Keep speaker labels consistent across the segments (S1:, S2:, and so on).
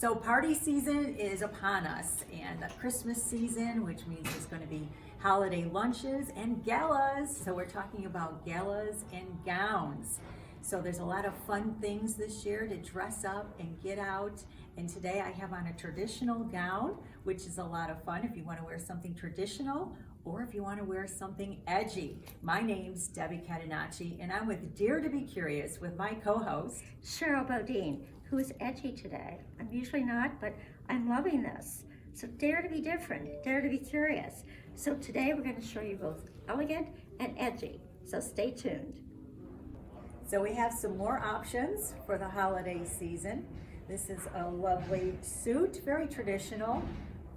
S1: So party season is upon us, and the Christmas season, which means there's going to be holiday lunches and galas. So we're talking about galas and gowns. So there's a lot of fun things this year to dress up and get out. And today I have on a traditional gown, which is a lot of fun if you want to wear something traditional or if you want to wear something edgy. My name's Debbie Catenacci, and I'm with Dare to Be Curious with my co-host,
S2: Sherrill Bodine, who is edgy today. I'm usually not, but I'm loving this. So dare to be different, dare to be curious. So today we're going to show you both elegant and edgy. So stay tuned.
S1: So we have some more options for the holiday season. This is a lovely suit, very traditional,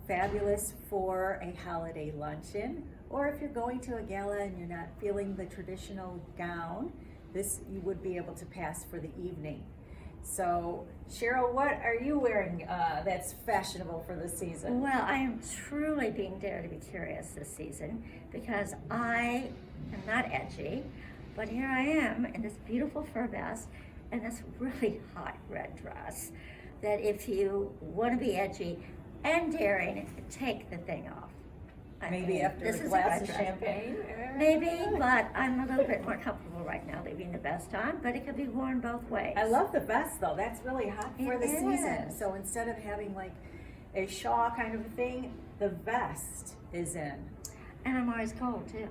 S1: fabulous for a holiday luncheon, or if you're going to a gala and you're not feeling the traditional gown, this you would be able to pass for the evening. So Sherrill, what are you wearing that's fashionable for the season?
S2: Well, I am truly being dare to be curious this season because I am not edgy, but here I am in this beautiful fur vest and this really hot red dress that if you want to be edgy and daring, take the thing off.
S1: Maybe after a glass of champagne?
S2: Maybe, but I'm a little bit more comfortable right now leaving the vest on, but it could be worn both ways.
S1: I love the vest though. That's really hot for the season. So instead of having like a shawl kind of a thing, the vest is in.
S2: And I'm always cold too.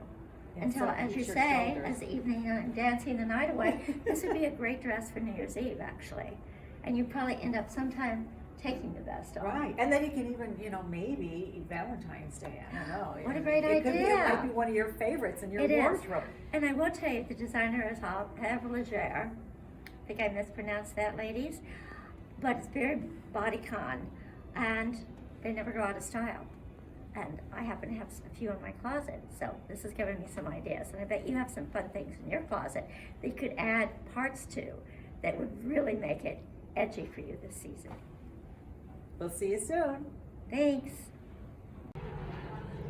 S1: And
S2: Until,
S1: so
S2: as you
S1: your
S2: say,
S1: shoulders.
S2: as the evening I'm dancing the night away, this would be a great dress for New Year's Eve actually. And you probably end up sometime taking the vest off.
S1: Right, and then you can even, maybe Valentine's Day, I don't know.
S2: What a great
S1: It
S2: idea.
S1: might be one of your favorites in your
S2: It is.
S1: wardrobe.
S2: And I will tell you, the designer is Have Leger. I think I mispronounced that, ladies. But it's very bodycon, and they never go out of style. And I happen to have a few in my closet, so this is giving me some ideas. And I bet you have some fun things in your closet that you could add parts to that would really make it edgy for you this season.
S1: We'll see you soon.
S2: Thanks.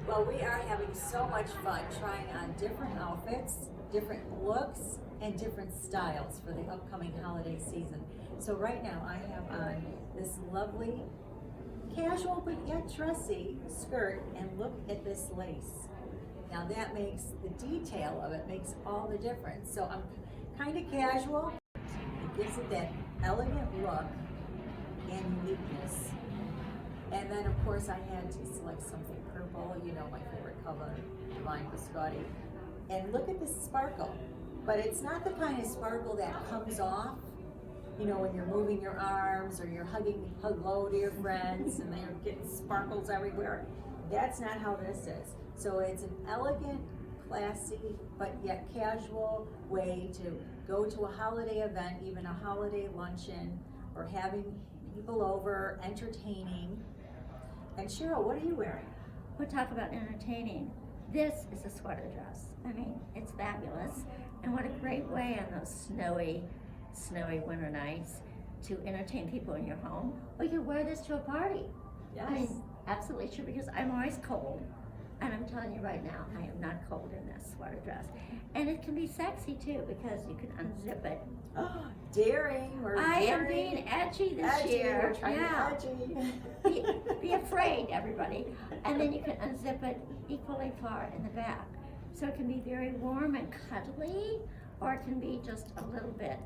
S1: Well, we are having so much fun trying on different outfits, different looks, and different styles for the upcoming holiday season. So right now I have on this lovely, casual but yet dressy skirt, and look at this lace. Now that makes the detail of it, makes all the difference. So I'm kind of casual. It gives it that elegant look and uniqueness. And then of course I had to select something purple, my favorite color, lime Biscotti. And look at this sparkle. But it's not the kind of sparkle that comes off, when you're moving your arms or you're hugging hello to your friends and they're getting sparkles everywhere. That's not how this is. So it's an elegant, classy, but yet casual way to go to a holiday event, even a holiday luncheon, or having people over, entertaining. And Sherrill, what are you wearing?
S2: We'll talk about entertaining. This is a sweater dress. I mean, it's fabulous. And what a great way on those snowy winter nights to entertain people in your home. Or you can wear this to a party.
S1: Yes.
S2: I mean, absolutely true, because I'm always cold. And I'm telling you right now, I am not cold in this sweater dress. And it can be sexy too, because you can unzip it.
S1: Oh, daring.
S2: I am being edgy this year.
S1: We're trying to edgy.
S2: Be afraid, everybody. And then you can unzip it equally far in the back. So it can be very warm and cuddly, or it can be just a little bit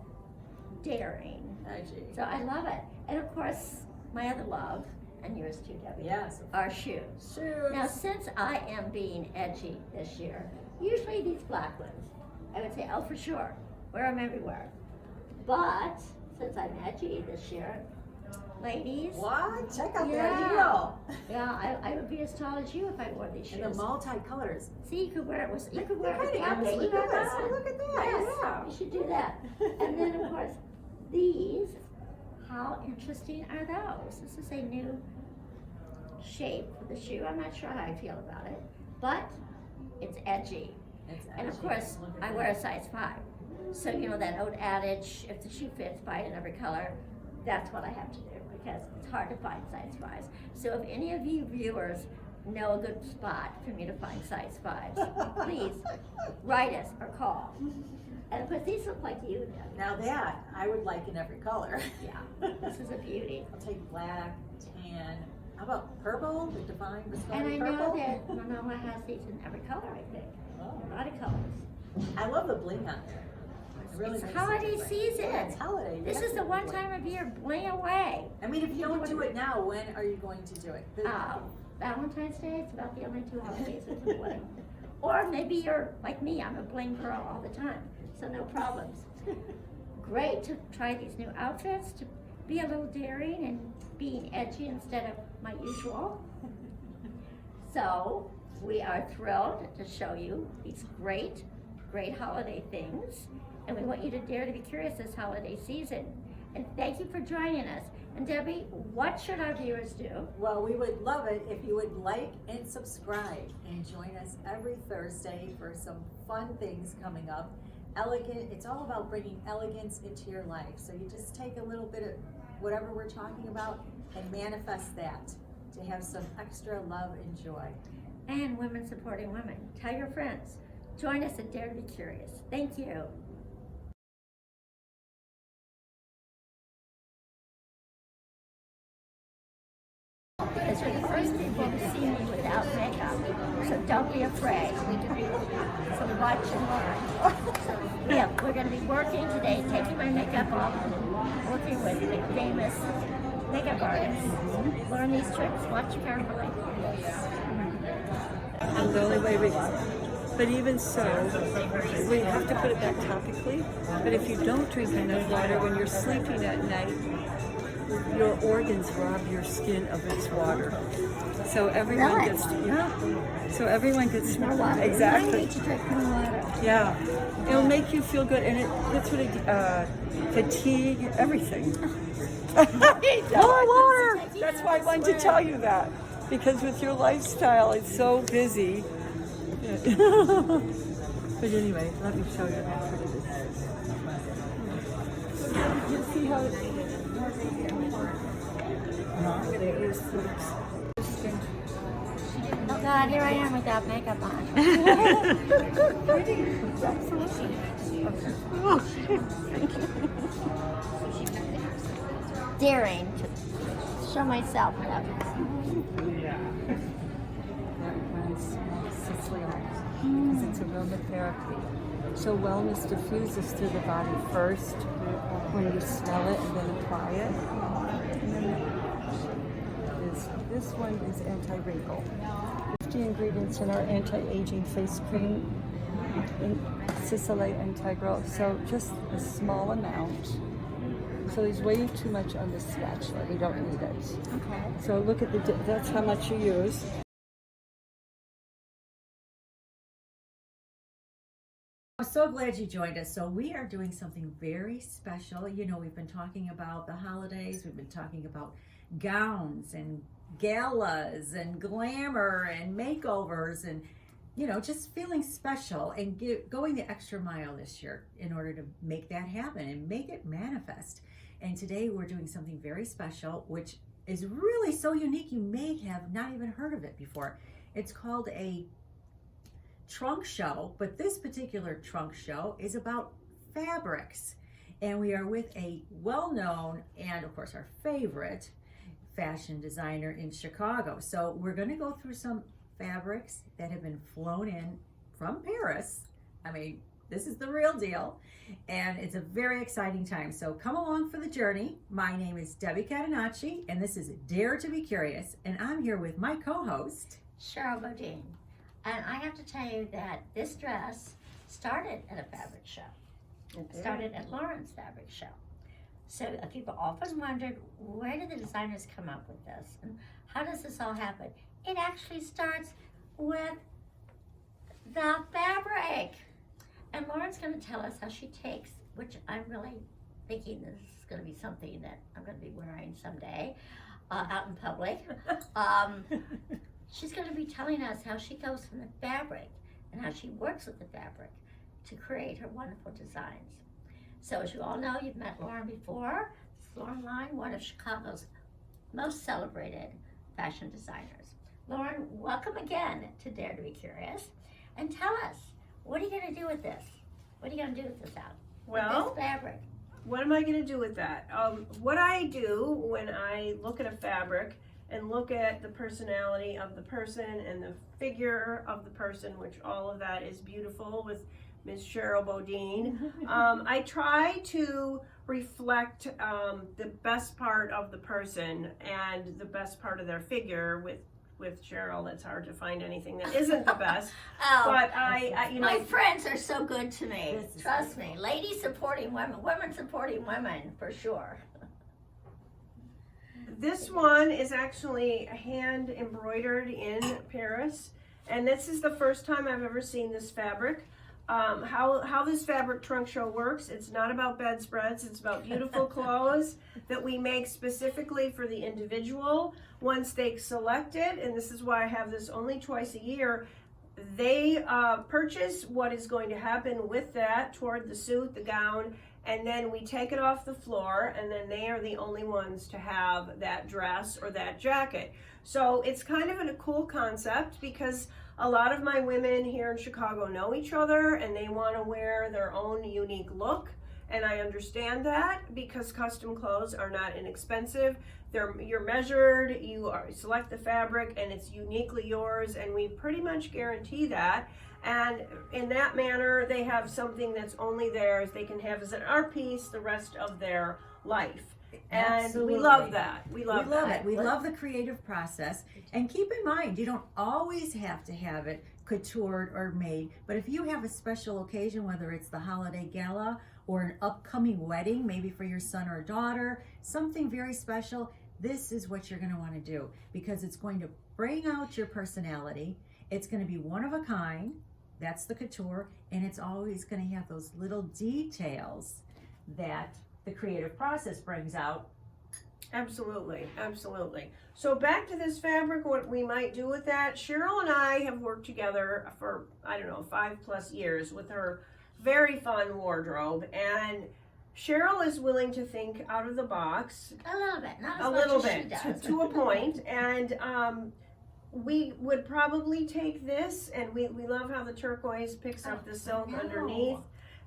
S2: daring.
S1: Edgy.
S2: So I love it. And of course, my other love, and yours too, Debbie,
S1: Yes.
S2: are shoes.
S1: Shoes.
S2: Now, since I am being edgy this year, usually these black ones, I would say, oh, for sure, wear them everywhere. But since I'm edgy this year, ladies.
S1: What? Check out
S2: Yeah.
S1: that heel.
S2: Yeah, I would be as tall as you if I wore these shoes.
S1: And the multi-colors.
S2: See, you could wear it with, you could wear it with
S1: Look at
S2: pocket. You
S1: that.
S2: got
S1: Look at that.
S2: Yes,
S1: Yeah.
S2: you should do that. And then, of course, these, how interesting are those? This is a new shape for the shoe. I'm not sure how I feel about it, but it's edgy.
S1: It's
S2: And of
S1: edgy.
S2: course,
S1: Look at
S2: I
S1: that.
S2: wear a size 5. So, that old adage, if the shoe fits, buy it in every color, that's what I have to do, because it's hard to find size 5s. So if any of you viewers know a good spot for me to find size 5s, please write us or call. And of course, these look like you.
S1: Now that, I would like in every color.
S2: Yeah, this is a beauty.
S1: I'll take black, tan, how about purple, the divine Biscotti
S2: And I
S1: purple?
S2: know that Manolo has these in every color, I think.
S1: Oh.
S2: A lot of colors.
S1: I love the bling on there. It really
S2: It's
S1: makes it
S2: holiday
S1: different.
S2: season.
S1: Yeah, it's holiday.
S2: This is the one time of year, bling away.
S1: I mean, if you don't do it now, when are you going to do it?
S2: Valentine's Day, it's about the only 2 holidays we can bling. Or maybe you're like me, I'm a bling girl all the time, so no problems. Great to try these new outfits, to be a little daring and being edgy instead of my usual. So we are thrilled to show you these great holiday things, and we want you to dare to be curious this holiday season. And thank you for joining us. And Debbie, what should our viewers do?
S1: Well, we would love it if you would like and subscribe and join us every Thursday for some fun things coming up. Elegant, it's all about bringing elegance into your life. So you just take a little bit of whatever we're talking about and manifest that to have some extra love and joy.
S2: And women supporting women. Tell your friends. Join us and Dare to Be Curious. Thank you. Because you're the first people to see me without makeup, so don't be afraid. So watch and learn. Yeah, we're going to be working today, taking my makeup off, working with famous makeup artists. Learn these tricks, watch carefully.
S3: And the only way but even so, we have to put it back topically. But if you don't drink enough water when you're sleeping at night, your organs rob your skin of its water. So everyone
S2: Really?
S3: gets to, so everyone gets
S2: More water.
S3: exactly.
S2: I need to drink more water.
S3: Yeah, it'll make you feel good, and it gets rid of fatigue, everything. More water. That's why I wanted to tell you that, because with your lifestyle, it's so busy. But anyway, let me show you how pretty this is. You see how it's... I'm going to use
S2: Oh God, here I am without makeup on. Daring to show myself love.
S3: because it's aromatherapy. So wellness diffuses through the body first when you smell it and then apply it. And then this one is anti-wrinkle. 50 ingredients in our anti-aging face cream, Sicily anti-growth. So just a small amount. So there's way too much on the spatula. We don't need it.
S2: Okay.
S3: So look at that's how much you use.
S1: I'm so glad you joined us. So we are doing something very special. You know, we've been talking about the holidays. We've been talking about gowns and galas and glamour and makeovers and, you know, just feeling special and going the extra mile this year in order to make that happen and make it manifest. And today we're doing something very special, which is really so unique you may have not even heard of it before. It's called a trunk show, but this particular trunk show is about fabrics. And we are with a well-known and of course our favorite fashion designer in Chicago. So we're going to go through some fabrics that have been flown in from Paris. I mean, this is the real deal, and it's a very exciting time. So come along for the journey. My name is Debbie Catenacci, and this is Dare to Be Curious, and I'm here with my co-host,
S2: Sherrill Bodine. And I have to tell you that this dress started at a fabric show. It started at Lauren's fabric show. So people often wondered, where did the designers come up with this? And how does this all happen? It actually starts with the fabric. And Lauren's going to tell us how she takes, which I'm really thinking this is going to be something that I'm going to be wearing someday out in public. She's going to be telling us how she goes from the fabric and how she works with the fabric to create her wonderful designs. So as you all know, you've met Lauren before. It's Lauren Line, one of Chicago's most celebrated fashion designers. Lauren, welcome again to Dare to Be Curious. And tell us, what are you going to do with this? What are you going to do with this out?
S4: Well,
S2: With this fabric.
S4: what am I going to do with that? What I do when I look at a fabric and look at the personality of the person and the figure of the person, which all of that is beautiful with Miss Sherrill Bodine, I try to reflect the best part of the person and the best part of their figure. With Sherrill, it's hard to find anything that isn't the best.
S2: Oh,
S4: But I you know,
S2: my friends are so good to me.
S1: This is
S2: Trust me. Ladies supporting women, women supporting women, for sure.
S4: this one is actually hand embroidered in Paris, and this is the first time I've ever seen this fabric. How this fabric trunk show works, it's not about bedspreads, it's about beautiful clothes that we make specifically for the individual. Once they select it, and this is why I have this only twice a year, they purchase what is going to happen with that toward the suit, the gown, and then we take it off the floor, and then they are the only ones to have that dress or that jacket. So it's kind of a cool concept because a lot of my women here in Chicago know each other and they want to wear their own unique look. And I understand that because custom clothes are not inexpensive. You're measured, select the fabric, and it's uniquely yours, and we pretty much guarantee that. And in that manner, they have something that's only theirs. They can have as an art piece the rest of their life. And
S1: Absolutely.
S4: we love that. We love
S1: it. We love the creative process. And keep in mind, you don't always have to have it coutoured or made, but if you have a special occasion, whether it's the holiday gala or an upcoming wedding, maybe for your son or daughter, something very special, this is what you're going to want to do because it's going to bring out your personality. It's going to be one of a kind. That's the couture. And it's always going to have those little details that the creative process brings out.
S4: Absolutely, absolutely. So back to this fabric, what we might do with that. Sherrill and I have worked together for, 5+ years with her very fun wardrobe, and Sherrill is willing to think out of the box.
S2: A little bit, not as
S4: A
S2: much
S4: little
S2: as she
S4: bit,
S2: does.
S4: to a point, and we would probably take this, and we love how the turquoise picks up the silk underneath.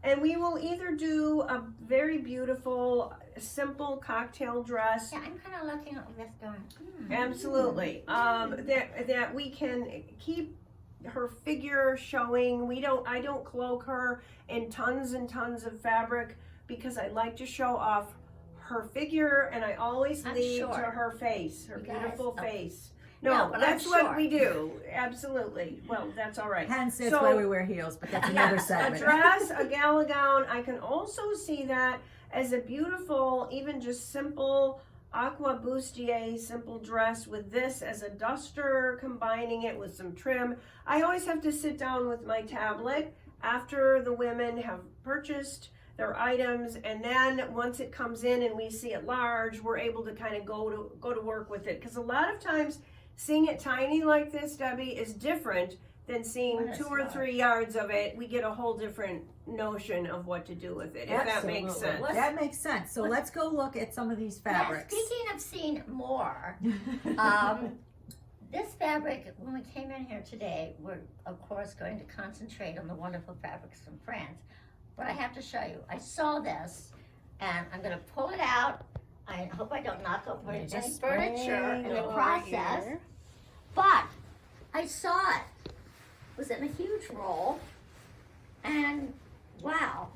S4: And we will either do a very beautiful, simple cocktail dress.
S2: Yeah, I'm kind of looking at this going,
S4: Absolutely. That we can keep her figure showing. I don't cloak her in tons and tons of fabric because I like to show off her figure, and I always lead to her face, her beautiful face. No, that's what we do. Absolutely. Well, that's all right.
S1: Hence, that's why we wear heels, but that's another segment.
S4: A dress, a gala gown. I can also see that as a beautiful, even just simple aqua bustier, simple dress with this as a duster, combining it with some trim. I always have to sit down with my tablet after the women have purchased their items, and then once it comes in and we see it large, we're able to kind of go to work with it. Because a lot of times, seeing it tiny like this, Debbie, is different than seeing 2 or 3 yards of it. We get a whole different notion of what to do with it, if that makes sense.
S1: That makes sense. So let's go look at some of these fabrics.
S2: Yeah, speaking of seeing more, this fabric, when we came in here today, we're of course going to concentrate on the wonderful fabrics from France. But I have to show you, I saw this, and I'm going to pull it out. I hope I don't knock over any furniture in the process. But I saw it. It was in a huge roll. And wow,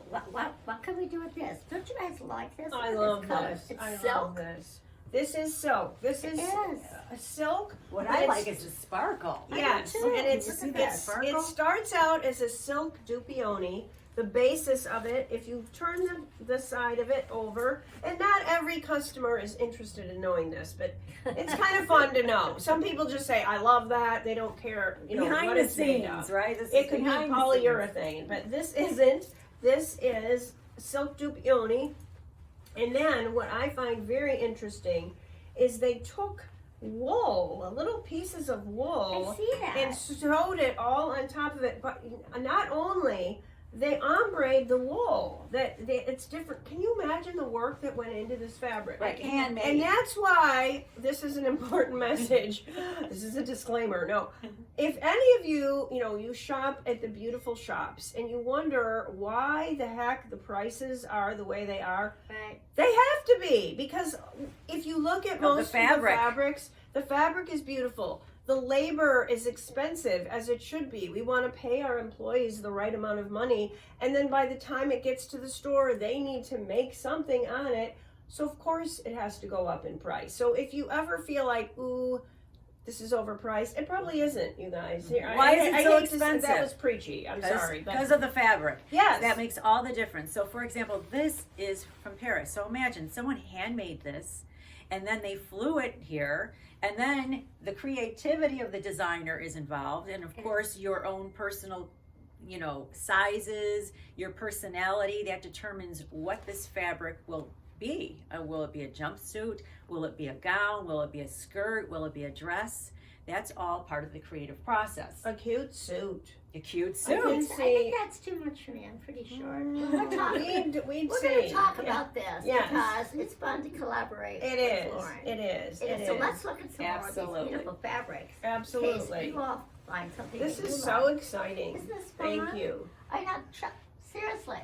S2: what can we do with this? Don't you guys like this?
S4: I love this.
S2: It's
S4: I
S2: silk.
S4: love this. This is silk. This is a silk.
S1: What I like is the sparkle.
S4: Yes,
S2: too.
S4: and
S1: You see that sparkle?
S4: it starts out as a silk dupioni. The basis of it, if you turn the side of it over, and not every customer is interested in knowing this, but it's kind of fun to know. Some people just say, I love that. They don't care,
S1: Behind
S4: what
S1: the
S4: it's made
S1: scenes,
S4: of.
S1: right? This
S4: It
S1: is
S4: could be
S1: behind the
S4: polyurethane, but this isn't. This is silk dupioni. And then what I find very interesting is they took wool, little pieces of wool,
S2: I see that.
S4: and sewed it all on top of it. But not only they ombre the wool. It's different. Can you imagine the work that went into this fabric?
S1: Right, handmade.
S4: And that's why this is an important message. This is a disclaimer. No, if any of you, you shop at the beautiful shops and you wonder why the heck the prices are the way they are,
S2: Right.
S4: they have to be, because if you look at most of the
S1: fabric.
S4: fabrics, the fabric is beautiful. The labor is expensive, as it should be. We want to pay our employees the right amount of money, and then by the time it gets to the store, they need to make something on it. So of course it has to go up in price. So if you ever feel like, ooh, this is overpriced, it probably isn't, you guys.
S1: Why is it so
S4: hate to say
S1: expensive?
S4: that was preachy. I'm sorry. but-
S1: Because of the fabric.
S4: Yes.
S1: That makes all the difference. So for example, this is from Paris. So imagine someone handmade this and then they flew it here, and then the creativity of the designer is involved, and of course your own personal sizes, your personality, that determines what this fabric will be. Will it be a jumpsuit? Will it be a gown? Will it be a skirt? Will it be a dress? That's all part of the creative process.
S4: A cute suit.
S1: A cute
S4: I
S1: suit.
S4: can
S2: I
S4: see.
S2: think that's too much for me. I'm pretty sure. We're talking.
S4: We'd
S2: We're
S4: see.
S2: going to talk
S4: Yeah.
S2: about this
S4: Yes.
S2: because it's fun to collaborate
S4: It
S2: with
S4: is.
S2: Lauren.
S4: It is.
S2: It
S4: It
S2: is. So
S4: is.
S2: let's look at some more of
S1: Absolutely.
S2: these beautiful fabrics. In
S4: Absolutely.
S2: case you all find something
S4: This
S2: that you
S4: is
S2: love.
S4: so exciting.
S2: Isn't this fun?
S4: Thank you.
S2: I know, seriously.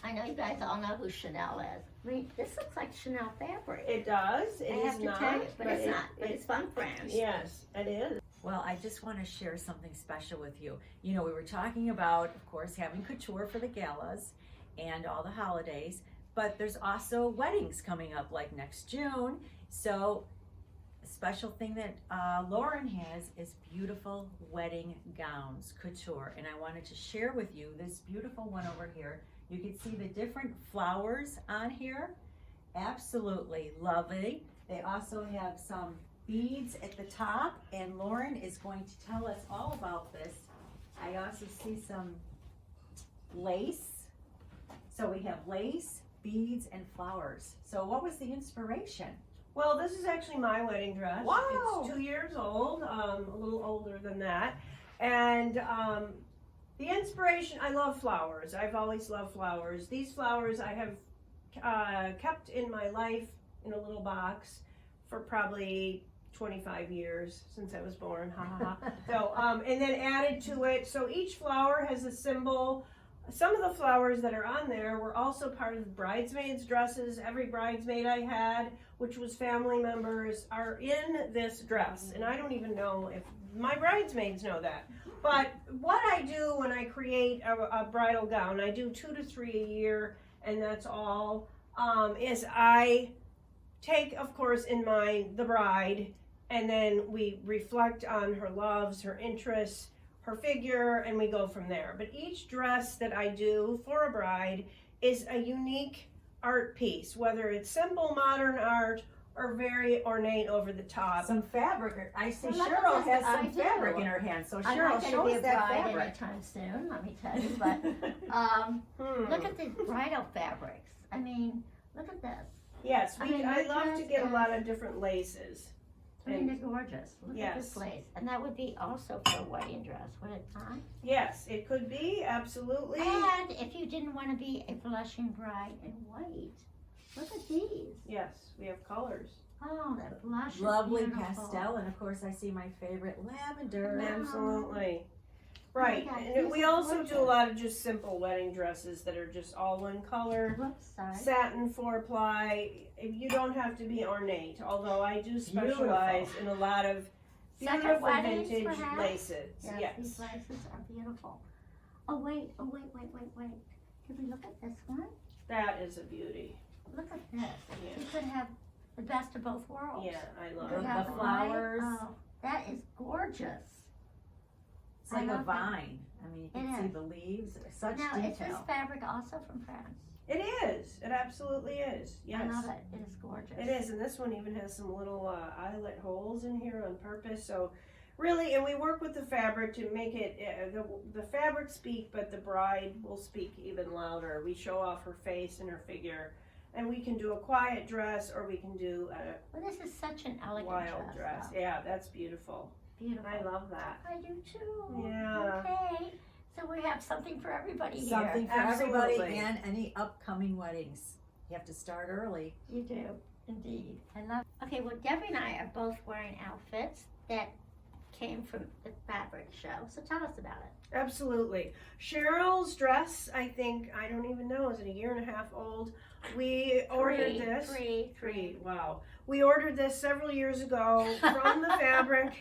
S2: I know you guys all know who Chanel is. I mean, this looks like Chanel fabric.
S4: It does. It
S2: I
S4: is
S2: have to
S4: not.
S2: tell you, but it's not. But it's fun, friends.
S4: Yes, it is.
S1: Well, I just want to share something special with you. We were talking about, of course, having couture for the galas and all the holidays, but there's also weddings coming up like next June. So a special thing that Lauren has is beautiful wedding gowns, couture. And I wanted to share with you this beautiful one over here. You can see the different flowers on here. Absolutely lovely. They also have some beads at the top, and Lauren is going to tell us all about this. I also see some lace. So we have lace, beads, and flowers. So what was the inspiration?
S4: Well, this is actually my wedding dress.
S1: Wow.
S4: It's 2 years old, a little older than that. And the inspiration, I love flowers. I've always loved flowers. These flowers I have kept in my life in a little box for probably 25 years since I was born. Ha ha ha. So, and then added to it. So each flower has a symbol. Some of the flowers that are on there were also part of the bridesmaids' dresses. Every bridesmaid I had, which was family members, are in this dress. And I don't even know if my bridesmaids know that. But what I do when I create a bridal gown, I do 2 to 3 a year, and that's all, is I take, of course, in mind the bride, and then we reflect on her loves, her interests, her figure, and we go from there. But each dress that I do for a bride is a unique art piece, whether it's simple modern art or very ornate over the top.
S1: Some fabric. I see
S2: Well, look
S1: Sherrill
S2: at this.
S1: has some
S2: I do.
S1: fabric in her hand. So
S2: I'm
S1: Sherrill,
S2: not going
S1: show
S2: to be
S1: us
S2: a
S1: that
S2: bride
S1: fabric.
S2: anytime soon, let me tell you. But look at the bridal fabrics. I mean, look at this.
S4: Yes,
S2: I mean,
S4: I
S2: your
S4: love to
S2: dress
S4: get a
S2: is-
S4: lot of different laces.
S2: I mean, they're gorgeous. Look at this
S4: Yes.
S2: lace. And that would be also for a wedding dress, would it not?
S4: Yes, it could be, absolutely.
S2: And if you didn't want to be a blushing bride in white, look at these.
S4: Yes, we have colors.
S2: Oh, that blush is
S1: Lovely
S2: beautiful.
S1: pastel, and of course I see my favorite lavender.
S2: Wow.
S4: Absolutely. Right,
S2: God,
S4: and
S2: these
S4: we
S2: are
S4: also do a
S2: gorgeous.
S4: lot of just simple wedding dresses that are just all one color.
S2: Whoops, sorry.
S4: Satin 4-ply. You don't have to be ornate, although I do specialize in a lot of
S2: Separate
S4: beautiful
S2: weddings,
S4: vintage
S2: perhaps?
S4: laces.
S2: Yes,
S4: Yes.
S2: these laces are beautiful. Oh, wait. Can we look at this one?
S4: That is a beauty.
S2: Look at this.
S4: Yeah.
S2: You could have the best of both worlds.
S4: Yeah, I love
S2: You could
S1: The
S2: have
S4: it.
S1: flowers.
S2: Oh, that is gorgeous.
S1: It's like
S2: I
S1: a
S2: love that.
S1: vine. I mean, you can
S2: It
S1: see
S2: is.
S1: the leaves. Such
S2: Now, is this
S1: detail.
S2: fabric also from France?
S4: It is. It absolutely is. Yes.
S2: I love it. It is gorgeous.
S4: It is, and this one even has some little eyelet holes in here on purpose. So, really, and we work with the fabric to make it the fabric speak, but the bride will speak even louder. We show off her face and her figure, and we can do a quiet dress, or we can do a
S2: Well, this is such an elegant
S4: wild dress.
S2: though.
S4: Yeah, that's beautiful.
S2: Beautiful.
S4: I love that.
S2: I do too.
S4: Yeah.
S2: Okay. So we have something for everybody here.
S1: Something for
S4: Absolutely.
S1: everybody and any upcoming weddings. You have to start early.
S2: You do, indeed. I love. Okay, well, Debbie and I are both wearing outfits that came from the fabric show. So tell us about it.
S4: Absolutely. Cheryl's dress, I think, I don't even know, is it a year and a half old? We ordered this.
S2: Three.
S4: Wow. We ordered this several years ago from the fabric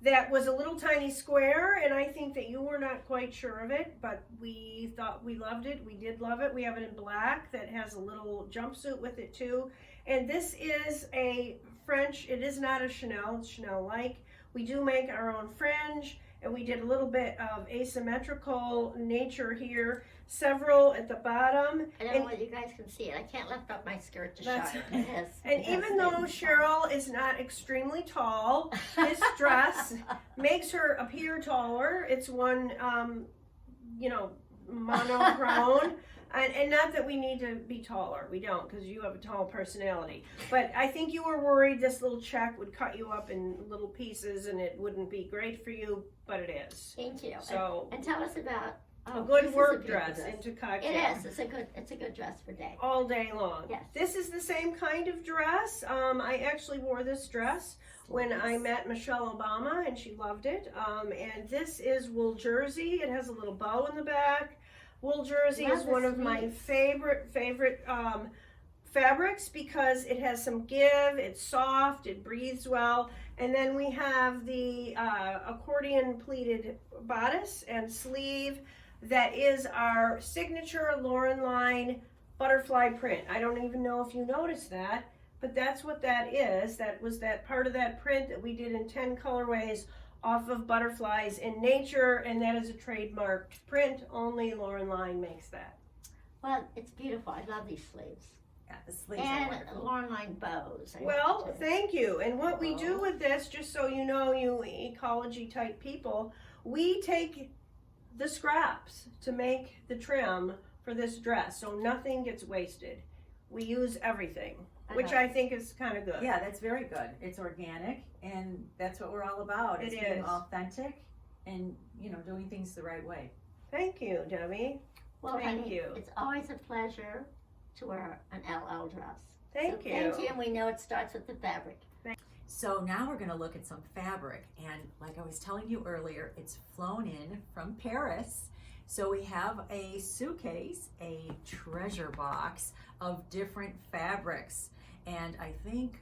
S4: that was a little tiny square, and I think that you were not quite sure of it, but we thought we loved it. We did love it. We have it in black that has a little jumpsuit with it too. And this is a French, it is not a Chanel, it's Chanel-like. We do make our own fringe, and we did a little bit of asymmetrical nature here, several at the bottom.
S2: I don't know whether you guys can see it. I can't lift up my skirt to show
S4: That's-
S2: it. It is.
S4: And even though Sherrill is not extremely tall, this dress makes her appear taller. It's one, monochrome. And not that we need to be taller. We don't, because you have a tall personality. But I think you were worried this little check would cut you up in little pieces and it wouldn't be great for you, but it is.
S2: Thank you.
S4: So
S2: and tell us about
S4: a
S2: this
S4: good
S2: is
S4: work
S2: beautiful
S4: dress into
S2: It
S4: cocktail.
S2: is. It's a good dress for day.
S4: All day long.
S2: Yes.
S4: This is the same kind of dress. I actually wore this dress when I met Michelle Obama, and she loved it. And this is wool jersey. It has a little bow in the back. Wool jersey
S2: Love
S4: is
S2: the
S4: one of my
S2: sleeves.
S4: favorite fabrics because it has some give, it's soft, it breathes well. And then we have the accordion pleated bodice and sleeve that is our signature Lauren line butterfly print. I don't even know if you noticed that, but that's what that is. That was that part of that print that we did in 10 colorways off of butterflies in nature, and that is a trademarked print. Only Lauren Line makes that.
S2: Well, it's beautiful. I love these sleeves.
S1: Yeah, the sleeves are
S2: And
S1: wonderful.
S2: Lauren line bows. I
S4: Well,
S2: love it.
S4: thank you. And what we do with this, just so you know, you ecology type people, we take the scraps to make the trim for this dress, so nothing gets wasted. We use everything, which I think is kind of good.
S1: Yeah, that's very good. It's organic, and that's what we're all about. It's
S4: It
S1: being
S4: is.
S1: authentic and, doing things the right way.
S4: Thank you, Debbie.
S2: Well,
S4: Thank
S2: honey,
S4: you.
S2: It's always a pleasure to wear an LL dress.
S4: Thank
S2: So
S4: you.
S2: Thank you, and we know it starts with the fabric.
S1: So now we're going to look at some fabric, and like I was telling you earlier, it's flown in from Paris. So we have a suitcase, a treasure box of different fabrics, and I think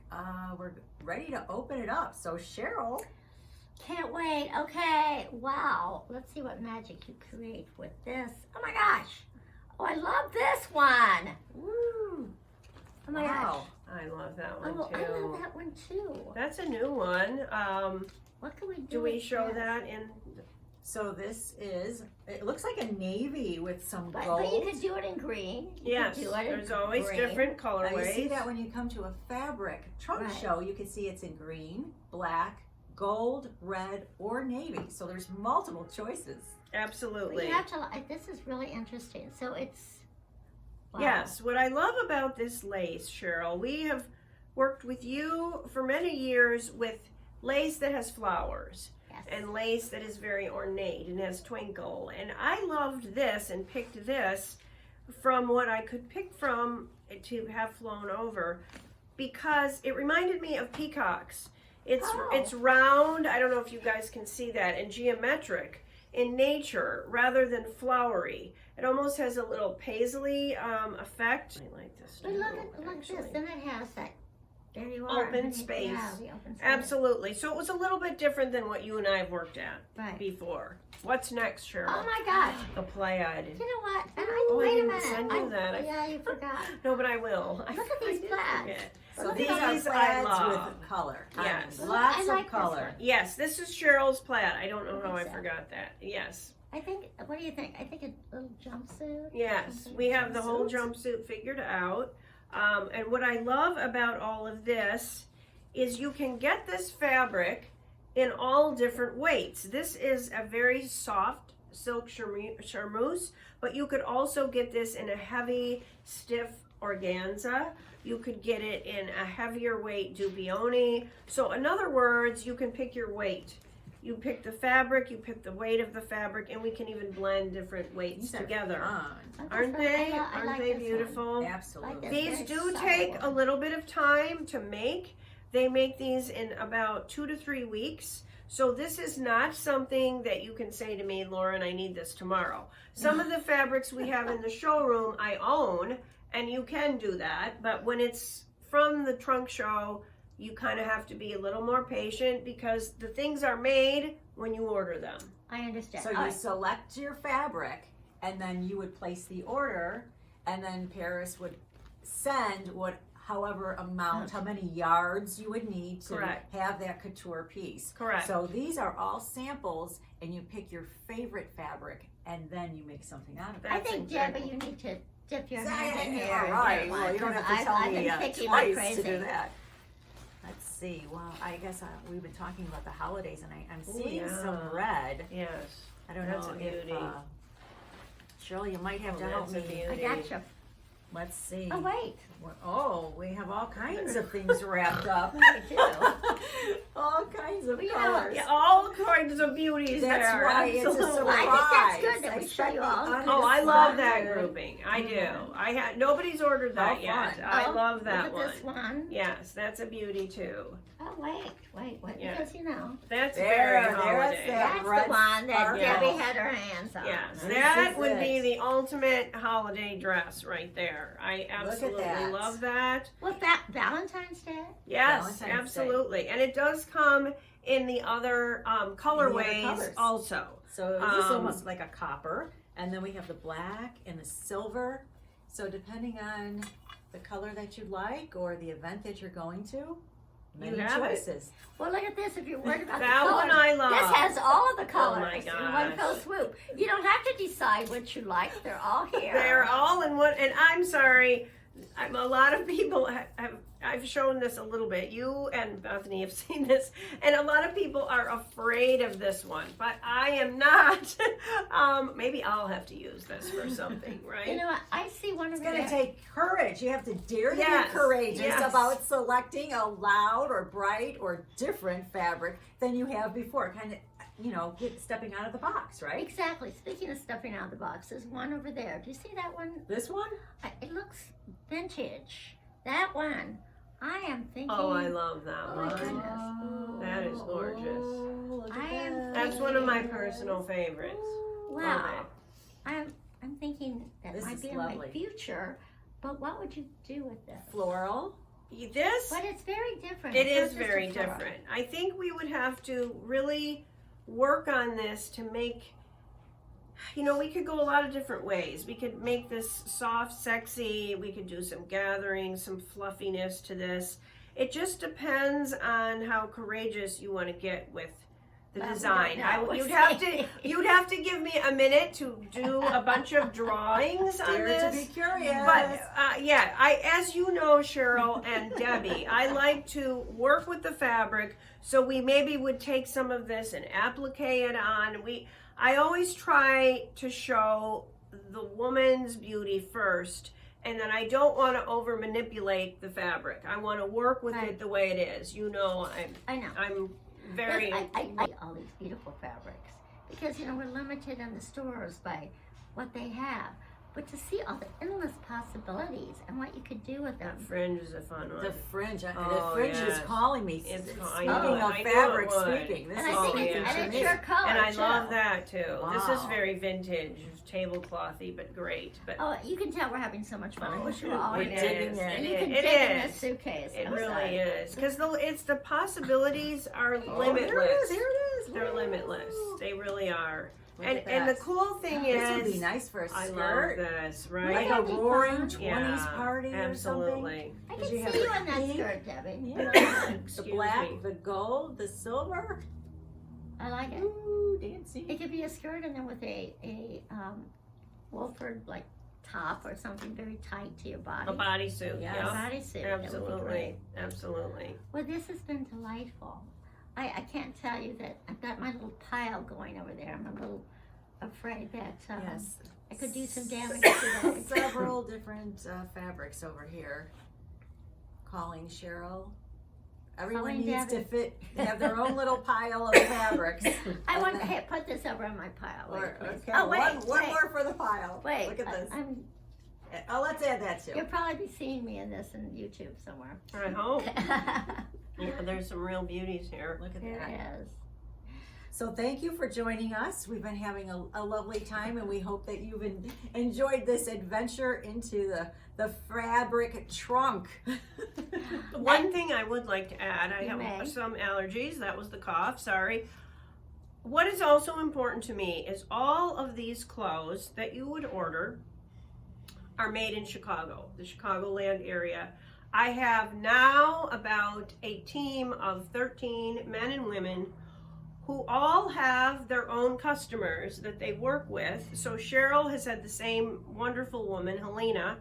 S1: we're ready to open it up. So Sherrill,
S2: Can't wait. Okay. Wow. Let's see what magic you create with this. Oh my gosh. Oh, I love this one. Woo. Oh my gosh.
S4: I love that one
S2: Oh,
S4: too.
S2: I love that one too.
S4: That's a new one.
S2: What can we do?
S4: Do we
S2: with
S4: show
S2: this?
S4: that in?
S1: so this is, it looks like a navy with some
S2: But
S1: gold.
S2: you could do it in green. You
S4: Yes,
S2: could do it in
S4: there's always
S2: green.
S4: different
S1: You
S4: colorways.
S1: see that when you come to a fabric trunk
S2: Right.
S1: show, you can see it's in green, black, gold, red, or navy. So there's multiple choices.
S4: Absolutely.
S2: We have to. This is really interesting. So it's. Wow.
S4: Yes, what I love about this lace, Sherrill, we have worked with you for many years with lace that has flowers
S2: Yes.
S4: and lace that is very ornate and has twinkle. And I loved this and picked this from what I could pick from to have flown over because it reminded me of peacocks. It's round, I don't know if you guys can see that, and geometric in nature rather than flowery. It almost has a little paisley effect. I like this.
S2: But
S4: too,
S2: look at this.
S4: actually.
S2: Then it has that. There you are.
S4: Open space.
S2: Yeah, the open space.
S4: Absolutely. So it was a little bit different than what you and I have worked at
S2: Right.
S4: before. What's next, Cheryl?
S2: Oh my gosh.
S4: The Pleiad.
S2: You know what? And
S4: Oh, I
S2: wait a
S4: didn't
S2: minute.
S4: send you that.
S2: Yeah, you forgot.
S4: No, but I will.
S2: Look at these
S4: did
S2: plaids.
S4: forget.
S1: So
S2: Look
S1: these
S2: at
S1: are
S4: these I
S1: plaids
S4: love.
S1: with color.
S4: Yes.
S1: Lots
S2: I
S1: of
S2: like this
S1: color.
S2: one.
S4: Yes, this is Cheryl's plaid. I don't know
S2: I
S4: how I
S2: think so.
S4: forgot that. Yes.
S2: I think. What do you think? I think a little jumpsuit.
S4: Yes,
S2: Something
S4: we have the whole
S2: jumpsuit.
S4: jumpsuit figured out. And what I love about all of this is you can get this fabric in all different weights. This is a very soft silk charmeuse, but you could also get this in a heavy, stiff organza. You could get it in a heavier weight dubioni. So in other words, you can pick your weight You pick the fabric, you pick the weight of the fabric, and we can even blend different weights together. Aren't they? Aren't they beautiful?
S1: Absolutely.
S4: These do take a little bit of time to make. They make these in about 2 to 3 weeks. So this is not something that you can say to me, Lauren, I need this tomorrow. Some of the fabrics we have in the showroom I own, and you can do that. But when it's from the trunk show, you kind of have to be a little more patient because the things are made when you order them.
S2: I understand.
S1: So you select your fabric, and then you would place the order, and then Paris would send however amount, how many yards you would need to
S4: Correct.
S1: have that couture piece.
S4: Correct.
S1: So these are all samples, and you pick your favorite fabric, and then you make something out of it.
S2: I think, Debbie, you need to dip your hand in here.
S1: Yeah,
S2: and
S1: right.
S2: get
S1: Well,
S2: one,
S1: you don't
S2: 'cause
S1: have to tell
S2: I've
S1: me
S2: been picking like
S1: twice to
S2: crazy.
S1: do that. Let's see. Well, I guess we've been talking about the holidays, and I'm seeing
S4: yeah.
S1: some red.
S4: Yes.
S1: I don't
S4: That's
S1: know
S4: a beauty.
S1: if Cheryl, you might have to help
S4: that's a
S1: me.
S4: beauty.
S2: I got you.
S1: Let's see.
S2: Oh, wait.
S1: Oh, we have all kinds of things wrapped up.
S2: I do.
S1: All kinds of
S2: Well, you know,
S1: colors.
S4: Yeah, all kinds of beauties
S1: That's
S4: there.
S1: why it's a
S4: Absolutely.
S1: surprise.
S2: I think that's good that we show
S1: Expect
S2: you
S1: the
S2: all.
S4: Oh, I love that
S1: unexpected.
S4: grouping. I do. I had nobody's ordered that
S1: Oh,
S4: yet.
S1: fun.
S4: I
S2: Oh,
S4: love that
S2: look at this one.
S4: Yes, that's a beauty too.
S2: Oh, wait.
S4: Yeah.
S2: Because, you know,
S4: That's
S1: There,
S4: very
S1: there's
S4: holiday.
S1: that.
S2: that's
S1: red
S2: the one that
S1: sparkle.
S2: Debbie had her hands on.
S4: Yes,
S1: This
S4: that
S1: is
S4: would be
S1: it.
S4: the ultimate holiday dress right there. I absolutely
S1: that.
S4: love that.
S2: What, Valentine's Day?
S4: Yes,
S1: Valentine's Day.
S4: absolutely. And it does come in the other colorways
S1: colors.
S4: also.
S1: So this is almost like a copper, and then we have the black and the silver. So depending on the color that you like or the event that you're going to, many
S4: have it.
S1: choices.
S2: Well, look at this. If you're worried about
S4: That
S2: the
S4: one
S2: colors,
S4: I love.
S2: this has all of the
S4: Oh my
S2: colors in one fell
S4: gosh.
S2: swoop. You don't have to decide what you like. They're all here.
S4: They're all in one, and I'm sorry, a lot of people I've shown this a little bit. You and Bethany have seen this, and a lot of people are afraid of this one, but I am not. Maybe I'll have to use this for something, right?
S2: You know what? I see one
S1: It's
S2: over
S1: going to
S2: there.
S1: take courage. You have to dare to
S4: Yes,
S1: be courageous
S4: yes.
S1: about selecting a loud or bright or different fabric than you have before. Kind of, stepping out of the box, right?
S2: Exactly. Speaking of stepping out of the box, there's one over there. Do you see that one?
S1: This one?
S2: It looks vintage. That one. I am thinking.
S4: Oh, I love that
S2: Oh, my
S4: one.
S2: goodness.
S1: Oh,
S4: That is gorgeous.
S1: look at
S2: I am
S1: that.
S4: That's one of my personal favorites.
S2: Wow. I'm thinking that
S1: This
S2: might
S1: is
S2: be in my
S1: lovely.
S2: future. But what would you do with this?
S1: Floral.
S4: This,
S2: But it's very different.
S4: it
S2: It's not
S4: is
S2: just a
S4: very
S2: floral.
S4: different. I think we would have to really work on this to make, we could go a lot of different ways. We could make this soft, sexy. We could do some gathering, some fluffiness to this. It just depends on how courageous you want to get with the
S2: Well, we
S4: design.
S2: don't know.
S4: You'd have to give me a minute to do a bunch of drawings on
S1: Dare
S4: this.
S1: to be curious.
S4: But as you know, Sherrill and Debbie, I like to work with the fabric. So we maybe would take some of this and applique it on. I always try to show the woman's beauty first, and then I don't want to over manipulate the fabric. I want to work with
S2: Right.
S4: it the way it is.
S2: I know.
S4: I'm very.
S2: I like all these beautiful fabrics because we're limited in the stores by what they have, but to see all the endless possibilities and what you could do with them.
S4: That fringe is a fun one.
S1: the fringe.
S4: Oh,
S1: the fringe is
S4: yes.
S1: calling me.
S4: It's
S1: Speaking
S4: I
S1: of
S4: know it. I knew
S1: fabric,
S4: it would.
S1: speaking. This
S2: And
S1: is
S2: I think
S1: speaking
S2: it's,
S1: to
S2: and
S1: me.
S2: it's your color
S4: And I
S2: too.
S4: love that too. This is
S1: Wow.
S4: very vintage, tableclothy, but great. But
S2: Oh, you can tell we're having so much fun. I wish you were all
S4: it
S2: here.
S1: digging
S4: is.
S1: in.
S2: And you
S4: It
S2: can
S4: is.
S2: dig in this suitcase.
S4: It
S2: I'm
S4: really
S2: sorry.
S4: is because the possibilities are
S1: Oh,
S4: limitless.
S1: there it is. There it is.
S4: They're
S1: Woo.
S4: limitless. They really are.
S1: Look
S4: And
S1: at
S4: the
S1: that.
S4: cool thing
S1: This would
S4: is,
S1: be nice for a
S4: I love
S1: skirt.
S4: this,
S1: Like
S4: right?
S1: a
S2: That'd be
S1: roaring
S2: fun.
S1: 20s party or something.
S4: absolutely.
S2: I
S1: Did
S2: can
S1: you have
S2: see you
S1: the
S2: in that
S1: pink?
S2: skirt, Debbie.
S1: Yeah. the
S4: Excuse
S1: black,
S4: me.
S1: the gold, the silver.
S2: I like it.
S1: Ooh, dancing.
S2: It could be a skirt and then with a Wolford like top or something very tight to your body.
S4: A bodysuit.
S1: Yes.
S2: A
S4: Yeah.
S2: bodysuit. That would be great.
S4: Absolutely. Absolutely.
S2: Well, this has been delightful. I can't tell you that I've got my little pile going over there. I'm a little afraid that
S1: Yes.
S2: I could do some damage to that.
S1: Several different fabrics over here. Calling Sherrill Everyone
S2: Calling
S1: needs to
S2: Debbie.
S1: have their own little pile of fabrics.
S2: I want to put this over on my pile.
S1: Or,
S2: Wait, please.
S1: okay,
S2: Oh, wait,
S1: one
S2: wait.
S1: more for the pile.
S2: Wait,
S1: Look at this.
S2: I'm,
S1: Oh, let's add that too.
S2: you'll probably be seeing me in this in YouTube somewhere.
S4: I hope. Yeah, there's some real beauties here.
S1: Look at
S2: There
S1: that.
S2: it is.
S1: So thank you for joining us. We've been having a lovely time, and we hope that you've enjoyed this adventure into the fabric trunk.
S4: One thing I would like to add, I
S2: You may.
S4: have some allergies. That was the cough, sorry. What is also important to me is all of these clothes that you would order are made in Chicago, the Chicagoland area. I have now about a team of 13 men and women who all have their own customers that they work with. So Sherrill has had the same wonderful woman, Helena,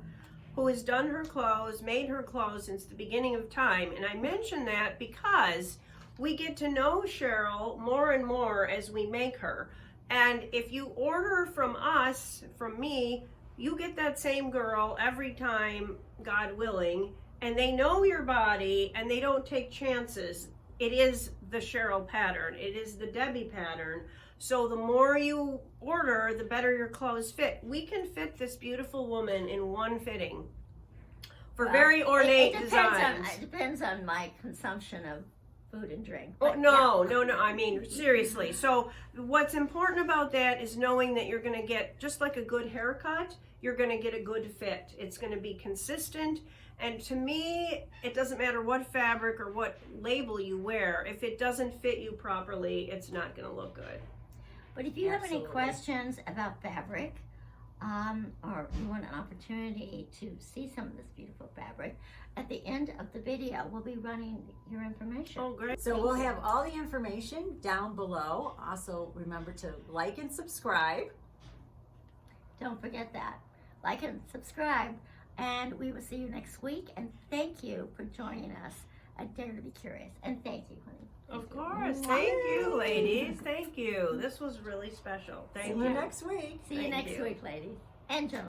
S4: who has done her clothes, made her clothes since the beginning of time. And I mention that because we get to know Sherrill more and more as we make her. And if you order from us, from me, you get that same girl every time, God willing, and they know your body and they don't take chances. It is the Sherrill pattern. It is the Debi pattern. So the more you order, the better your clothes fit. We can fit this beautiful woman in one fitting for
S2: Well,
S4: very ornate
S2: it
S4: designs.
S2: depends on my consumption of food and drink.
S4: Oh,
S2: but
S4: no, I mean, seriously. So what's important about that is knowing that you're going to get, just like a good haircut, you're going to get a good fit. It's going to be consistent. And to me, it doesn't matter what fabric or what label you wear. If it doesn't fit you properly, it's not going to look good.
S2: But if you have any
S1: Absolutely.
S2: questions about fabric, or you want an opportunity to see some of this beautiful fabric, at the end of the video, we'll be running your information.
S4: Oh, great.
S1: So we'll have all the information down below. Also, remember to like and subscribe.
S2: Don't forget that. Like and subscribe, and we will see you next week. And thank you for joining us at Dare to Be Curious. And thank you, honey.
S4: Of course. Thank you, ladies. Thank you. This was really special.
S1: See
S4: Thank
S1: you
S4: you.
S1: next week.
S2: See you
S4: Thank
S2: next
S4: you.
S2: week, ladies and gentlemen.